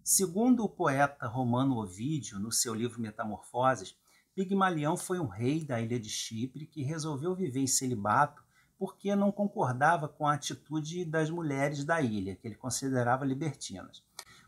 Segundo o poeta romano Ovídio, no seu livro Metamorfoses, Pigmalião foi um rei da ilha de Chipre que resolveu viver em celibato porque não concordava com a atitude das mulheres da ilha, que ele considerava libertinas.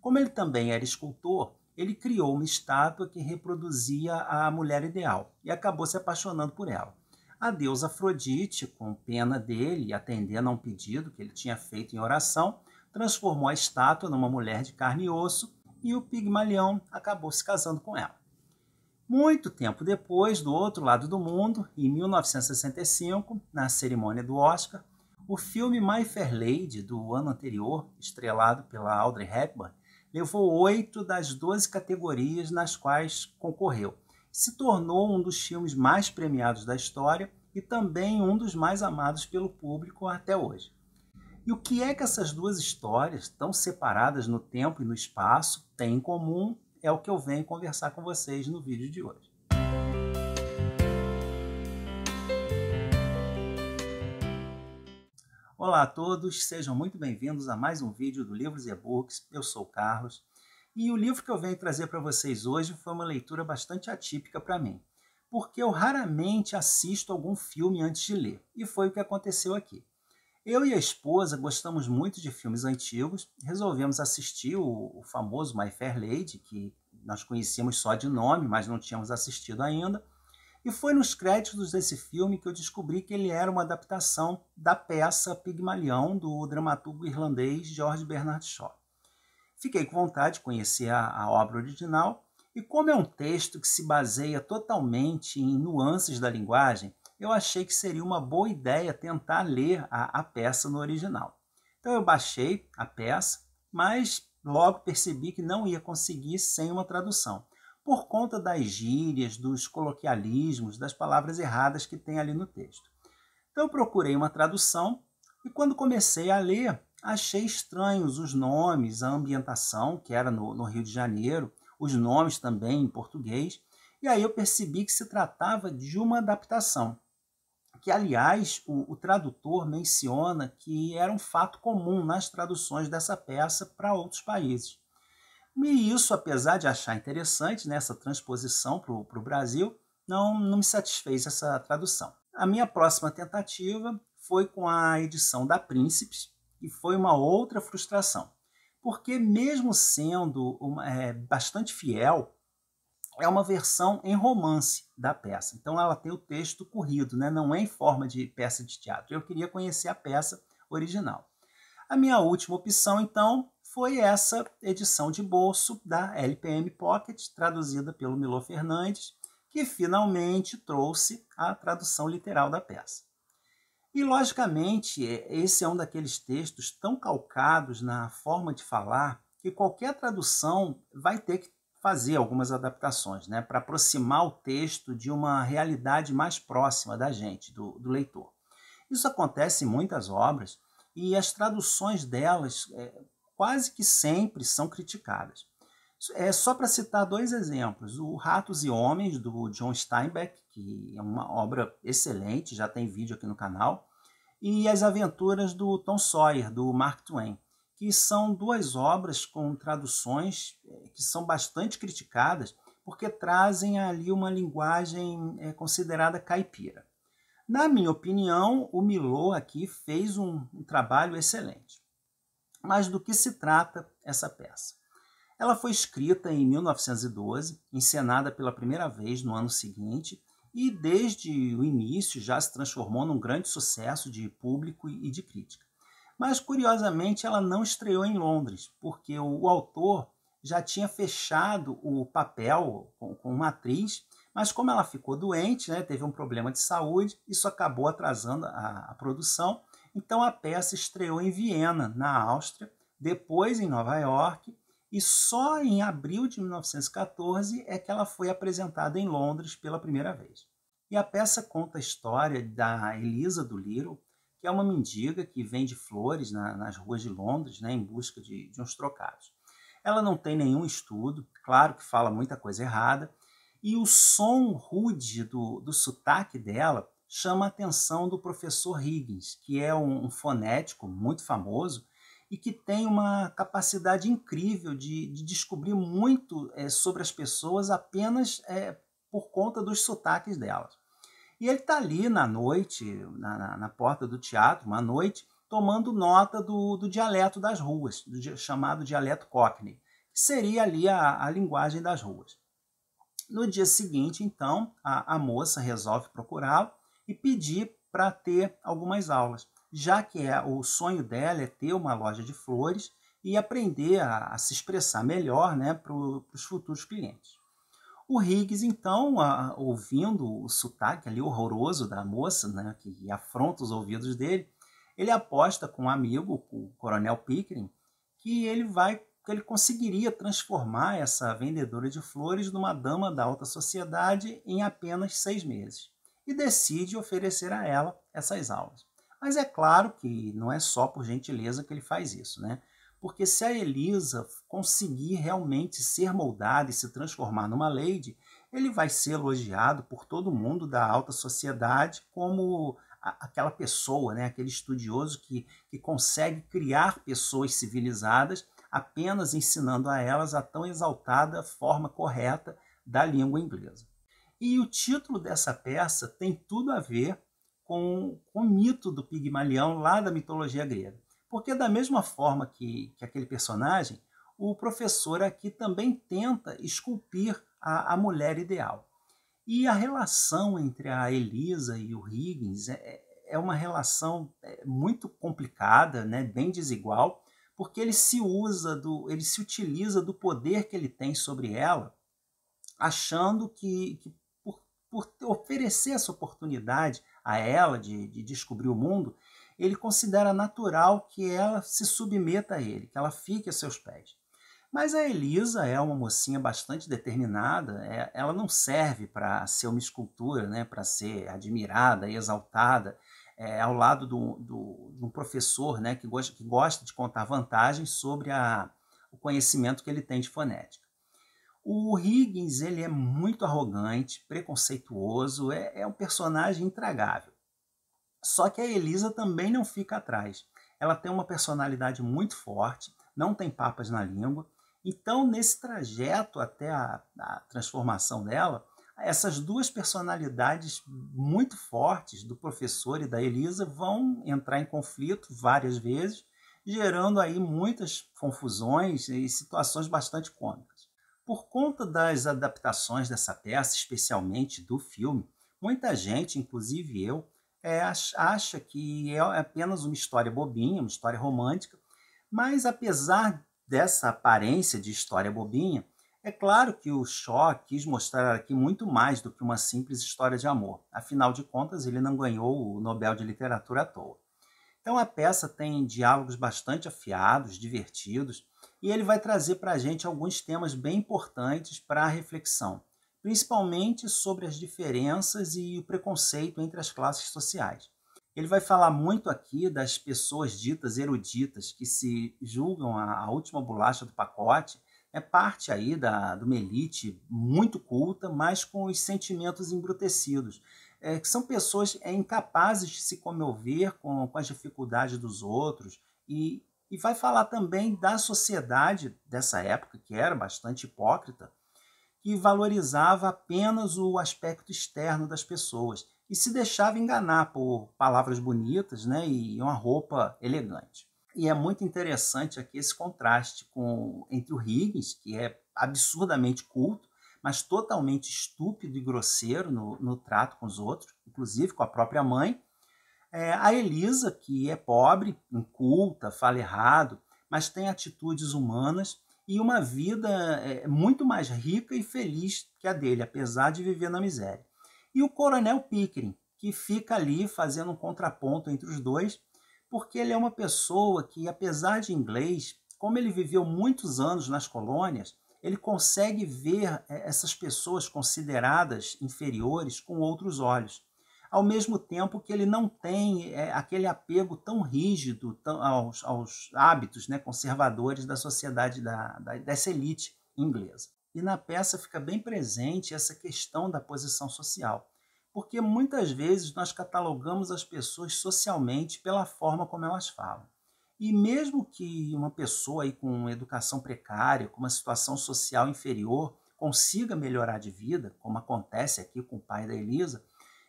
Como ele também era escultor, ele criou uma estátua que reproduzia a mulher ideal e acabou se apaixonando por ela. A deusa Afrodite, com pena dele e atendendo a um pedido que ele tinha feito em oração, transformou a estátua numa mulher de carne e osso e o Pigmalião acabou se casando com ela. Muito tempo depois, do outro lado do mundo, em 1965, na cerimônia do Oscar, o filme My Fair Lady, do ano anterior, estrelado pela Audrey Hepburn, levou 8 das 12 categorias nas quais concorreu. Se tornou um dos filmes mais premiados da história e também um dos mais amados pelo público até hoje. E o que é que essas duas histórias, tão separadas no tempo e no espaço, têm em comum é o que eu venho conversar com vocês no vídeo de hoje. Olá a todos, sejam muito bem-vindos a mais um vídeo do Livros e E-Books. Eu sou o Carlos e o livro que eu venho trazer para vocês hoje foi uma leitura bastante atípica para mim, porque eu raramente assisto algum filme antes de ler, e foi o que aconteceu aqui. Eu e a esposa gostamos muito de filmes antigos, resolvemos assistir o famoso My Fair Lady, que nós conhecíamos só de nome, mas não tínhamos assistido ainda, e foi nos créditos desse filme que eu descobri que ele era uma adaptação da peça Pigmalião, do dramaturgo irlandês George Bernard Shaw. Fiquei com vontade de conhecer a obra original, e como é um texto que se baseia totalmente em nuances da linguagem, eu achei que seria uma boa ideia tentar ler a peça no original. Então eu baixei a peça, mas logo percebi que não ia conseguir sem uma tradução, por conta das gírias, dos coloquialismos, das palavras erradas que tem ali no texto. Então eu procurei uma tradução e quando comecei a ler, achei estranhos os nomes, a ambientação, que era no Rio de Janeiro, os nomes também em português, e aí eu percebi que se tratava de uma adaptação, que aliás o tradutor menciona que era um fato comum nas traduções dessa peça para outros países. E isso, apesar de achar interessante, né, essa transposição para o Brasil, não me satisfez essa tradução. A minha próxima tentativa foi com a edição da Príncipes, e foi uma outra frustração, porque mesmo sendo bastante fiel, é uma versão em romance da peça. Então ela tem o texto corrido, né? Não é em forma de peça de teatro. Eu queria conhecer a peça original. A minha última opção, então, foi essa edição de bolso da LPM Pocket, traduzida pelo Milô Fernandes, que finalmente trouxe a tradução literal da peça. E, logicamente, esse é um daqueles textos tão calcados na forma de falar que qualquer tradução vai ter que fazer algumas adaptações, né, para aproximar o texto de uma realidade mais próxima da gente, do leitor. Isso acontece em muitas obras e as traduções delas quase que sempre são criticadas. Só para citar dois exemplos, o Ratos e Homens, do John Steinbeck, que é uma obra excelente, já tem vídeo aqui no canal, e As Aventuras do Tom Sawyer, do Mark Twain, que são duas obras com traduções que são bastante criticadas, porque trazem ali uma linguagem considerada caipira. Na minha opinião, o Milô aqui fez um trabalho excelente. Mas do que se trata essa peça? Ela foi escrita em 1912, encenada pela primeira vez no ano seguinte, e desde o início já se transformou num grande sucesso de público e de crítica. Mas, curiosamente, ela não estreou em Londres, porque o autor já tinha fechado o papel com uma atriz, mas como ela ficou doente, né, teve um problema de saúde, isso acabou atrasando a produção. Então a peça estreou em Viena, na Áustria, depois em Nova York, e só em abril de 1914 é que ela foi apresentada em Londres pela primeira vez. E a peça conta a história da Eliza Doolittle, que é uma mendiga que vende flores nas ruas de Londres, né, em busca de uns trocados. Ela não tem nenhum estudo, claro que fala muita coisa errada, e o som rude do sotaque dela chama a atenção do professor Higgins, que é um fonético muito famoso, e que tem uma capacidade incrível de descobrir muito sobre as pessoas apenas por conta dos sotaques delas. E ele está ali na noite, na porta do teatro, uma noite, tomando nota do dialeto das ruas, chamado dialeto Cockney, que seria ali a linguagem das ruas. No dia seguinte, então, a moça resolve procurá-lo e pedir para ter algumas aulas, já que o sonho dela é ter uma loja de flores e aprender a se expressar melhor, né, para os futuros clientes. O Higgs, então, ouvindo o sotaque ali horroroso da moça, né, que afronta os ouvidos dele, ele aposta com um amigo, o Coronel Pickering, que ele conseguiria transformar essa vendedora de flores numa dama da alta sociedade em apenas 6 meses. E decide oferecer a ela essas aulas. Mas é claro que não é só por gentileza que ele faz isso, né? Porque se a Elisa conseguir realmente ser moldada e se transformar numa lady, ele vai ser elogiado por todo mundo da alta sociedade como aquela pessoa, né? Aquele estudioso que consegue criar pessoas civilizadas apenas ensinando a elas a tão exaltada forma correta da língua inglesa. E o título dessa peça tem tudo a ver com o mito do Pigmalião lá da mitologia grega. Porque da mesma forma que aquele personagem, o professor aqui também tenta esculpir a mulher ideal. E a relação entre a Elisa e o Higgins é uma relação muito complicada, né, bem desigual, porque ele se utiliza do poder que ele tem sobre ela, achando que por oferecer essa oportunidade a ela de descobrir o mundo, ele considera natural que ela se submeta a ele, que ela fique a seus pés. Mas a Elisa é uma mocinha bastante determinada, ela não serve para ser uma escultura, né, para ser admirada e exaltada, ao lado de um professor, né, que gosta de contar vantagens sobre o conhecimento que ele tem de fonética. O Higgins ele é muito arrogante, preconceituoso, é um personagem intragável. Só que a Elisa também não fica atrás. Ela tem uma personalidade muito forte, não tem papas na língua. Então, nesse trajeto até a transformação dela, essas duas personalidades muito fortes do professor e da Elisa vão entrar em conflito várias vezes, gerando aí muitas confusões e situações bastante cômicas. Por conta das adaptações dessa peça, especialmente do filme, muita gente, inclusive eu, acha que é apenas uma história bobinha, uma história romântica, mas apesar dessa aparência de história bobinha, é claro que o Shaw quis mostrar aqui muito mais do que uma simples história de amor. Afinal de contas, ele não ganhou o Nobel de Literatura à toa. Então a peça tem diálogos bastante afiados, divertidos, e ele vai trazer para a gente alguns temas bem importantes para a reflexão, principalmente sobre as diferenças e o preconceito entre as classes sociais. Ele vai falar muito aqui das pessoas ditas eruditas que se julgam a última bolacha do pacote, é parte aí de uma elite muito culta, mas com os sentimentos embrutecidos, que são pessoas incapazes de se comover com as dificuldades dos outros, e vai falar também da sociedade dessa época, que era bastante hipócrita, que valorizava apenas o aspecto externo das pessoas e se deixava enganar por palavras bonitas, né, e uma roupa elegante. E é muito interessante aqui esse contraste entre o Higgins, que é absurdamente culto, mas totalmente estúpido e grosseiro no trato com os outros, inclusive com a própria mãe. A Elisa, que é pobre, inculta, fala errado, mas tem atitudes humanas e uma vida muito mais rica e feliz que a dele, apesar de viver na miséria. E o Coronel Pickering, que fica ali fazendo um contraponto entre os dois, porque ele é uma pessoa que, apesar de inglês, como ele viveu muitos anos nas colônias, ele consegue ver essas pessoas consideradas inferiores com outros olhos, ao mesmo tempo que ele não tem aquele apego tão rígido aos hábitos, né, conservadores da sociedade dessa elite inglesa. E na peça fica bem presente essa questão da posição social, porque muitas vezes nós catalogamos as pessoas socialmente pela forma como elas falam. E mesmo que uma pessoa aí com educação precária, com uma situação social inferior, consiga melhorar de vida, como acontece aqui com o pai da Elisa,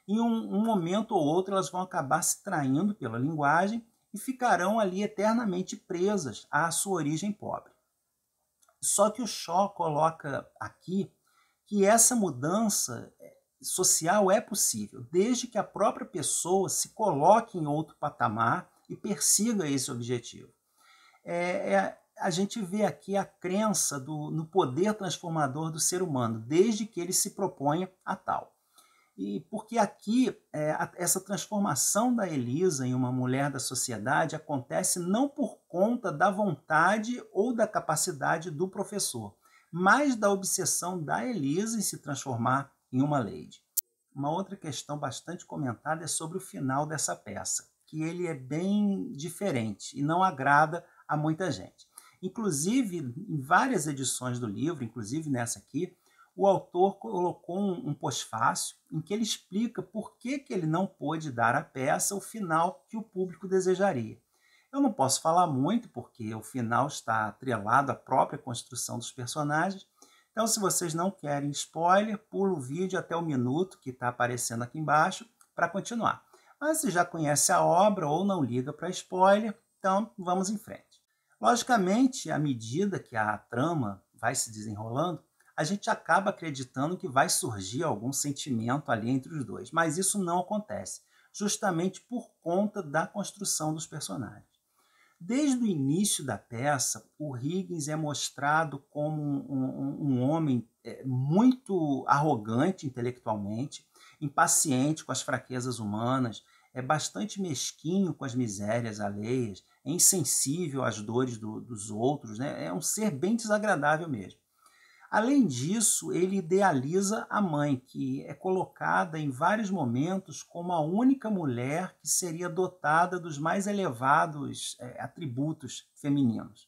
em um momento ou outro elas vão acabar se traindo pela linguagem e ficarão ali eternamente presas à sua origem pobre. Só que o Shaw coloca aqui que essa mudança social é possível, desde que a própria pessoa se coloque em outro patamar e persiga esse objetivo. A gente vê aqui a crença no poder transformador do ser humano, desde que ele se proponha a tal. E porque aqui essa transformação da Elisa em uma mulher da sociedade acontece não por conta da vontade ou da capacidade do professor, mas da obsessão da Elisa em se transformar em uma lady. Uma outra questão bastante comentada é sobre o final dessa peça, que ele é bem diferente e não agrada a muita gente. Inclusive, em várias edições do livro, inclusive nessa aqui, o autor colocou um pós-fácil em que ele explica por que ele não pôde dar à peça o final que o público desejaria. Eu não posso falar muito, porque o final está atrelado à própria construção dos personagens. Então, se vocês não querem spoiler, pula o vídeo até o minuto que está aparecendo aqui embaixo para continuar. Mas se já conhece a obra ou não liga para spoiler, então vamos em frente. Logicamente, à medida que a trama vai se desenrolando, a gente acaba acreditando que vai surgir algum sentimento ali entre os dois, mas isso não acontece, justamente por conta da construção dos personagens. Desde o início da peça, o Higgins é mostrado como um homem muito arrogante intelectualmente, impaciente com as fraquezas humanas, é bastante mesquinho com as misérias alheias, é insensível às dores dos outros, né? É um ser bem desagradável mesmo. Além disso, ele idealiza a mãe, que é colocada em vários momentos como a única mulher que seria dotada dos mais elevados atributos femininos.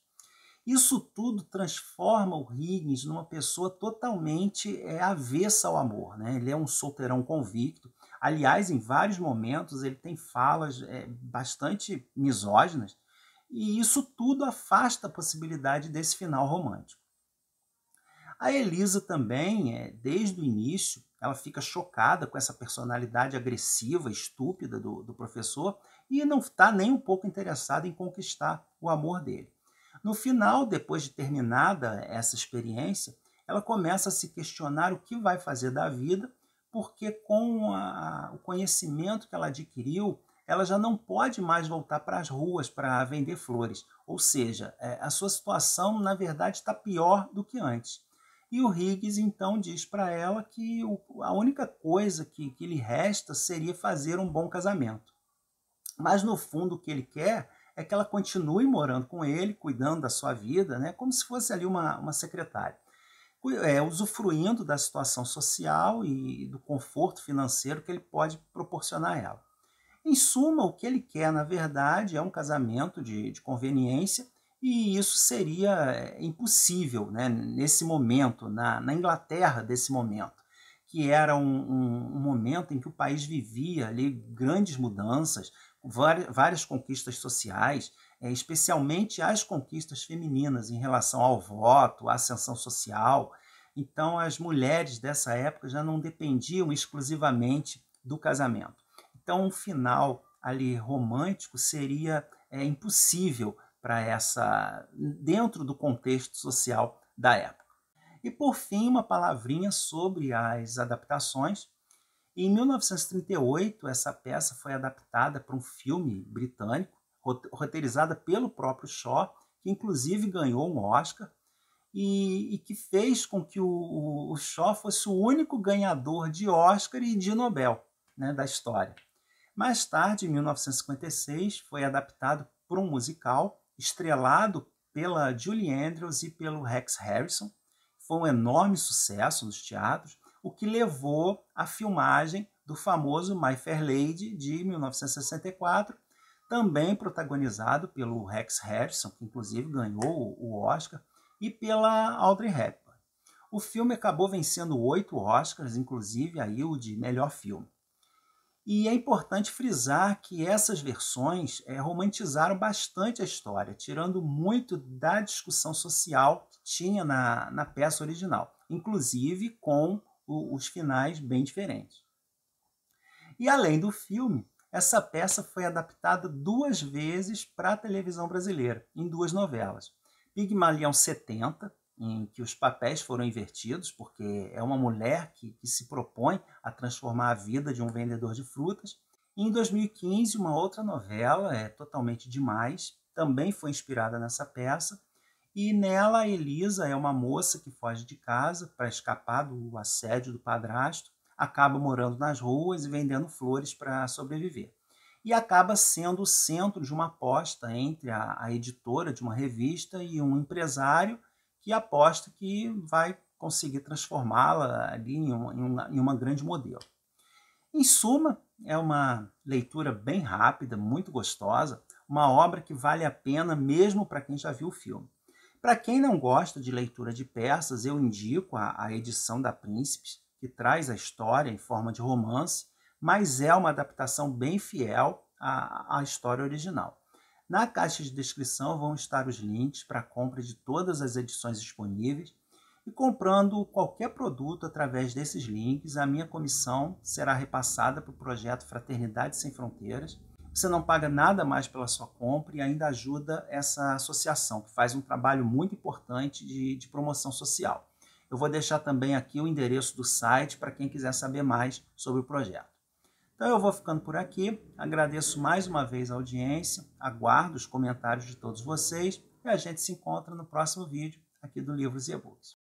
Isso tudo transforma o Higgins numa pessoa totalmente avessa ao amor, né? Ele é um solteirão convicto. Aliás, em vários momentos ele tem falas bastante misóginas, e isso tudo afasta a possibilidade desse final romântico. A Elisa também, desde o início, ela fica chocada com essa personalidade agressiva, estúpida do professor e não está nem um pouco interessada em conquistar o amor dele. No final, depois de terminada essa experiência, ela começa a se questionar o que vai fazer da vida, porque com o conhecimento que ela adquiriu, ela já não pode mais voltar para as ruas para vender flores. Ou seja, a sua situação, na verdade, está pior do que antes. E o Higgins então diz para ela que a única coisa que lhe resta seria fazer um bom casamento. Mas no fundo o que ele quer é que ela continue morando com ele, cuidando da sua vida, né, como se fosse ali uma secretária. Usufruindo da situação social e do conforto financeiro que ele pode proporcionar a ela. Em suma, o que ele quer, na verdade, é um casamento de conveniência, e isso seria impossível, né, nesse momento, na Inglaterra desse momento, que era um momento em que o país vivia ali grandes mudanças, várias conquistas sociais, especialmente as conquistas femininas em relação ao voto, à ascensão social. Então, as mulheres dessa época já não dependiam exclusivamente do casamento. Então, um final ali romântico seria impossível para dentro do contexto social da época. E por fim, uma palavrinha sobre as adaptações. Em 1938, essa peça foi adaptada para um filme britânico, roteirizada pelo próprio Shaw, que inclusive ganhou um Oscar, e que fez com que o Shaw fosse o único ganhador de Oscar e de Nobel, né, da história. Mais tarde, em 1956, foi adaptado por um musical estrelado pela Julie Andrews e pelo Rex Harrison. Foi um enorme sucesso nos teatros, o que levou à filmagem do famoso My Fair Lady, de 1964, também protagonizado pelo Rex Harrison, que inclusive ganhou o Oscar, e pela Audrey Hepburn. O filme acabou vencendo 8 Oscars, inclusive aí o de melhor filme. E é importante frisar que essas versões romantizaram bastante a história, tirando muito da discussão social que tinha na peça original, inclusive com os finais bem diferentes. E além do filme, essa peça foi adaptada 2 vezes para a televisão brasileira, em 2 novelas. Pigmalião 70, em que os papéis foram invertidos, porque é uma mulher que se propõe a transformar a vida de um vendedor de frutas. E em 2015, uma outra novela, Totalmente Demais, também foi inspirada nessa peça. E nela, a Elisa é uma moça que foge de casa para escapar do assédio do padrasto, acaba morando nas ruas e vendendo flores para sobreviver. E acaba sendo o centro de uma aposta entre a editora de uma revista e um empresário que aposta que vai conseguir transformá-la ali em uma grande modelo. Em suma, é uma leitura bem rápida, muito gostosa, uma obra que vale a pena mesmo para quem já viu o filme. Para quem não gosta de leitura de peças, eu indico a edição da Príncipes, que traz a história em forma de romance, mas é uma adaptação bem fiel à história original. Na caixa de descrição vão estar os links para a compra de todas as edições disponíveis, e comprando qualquer produto através desses links, a minha comissão será repassada para o projeto Fraternidade Sem Fronteiras. Você não paga nada mais pela sua compra e ainda ajuda essa associação, que faz um trabalho muito importante de promoção social. Eu vou deixar também aqui o endereço do site para quem quiser saber mais sobre o projeto. Então eu vou ficando por aqui, agradeço mais uma vez a audiência, aguardo os comentários de todos vocês e a gente se encontra no próximo vídeo aqui do Livros e E-Books.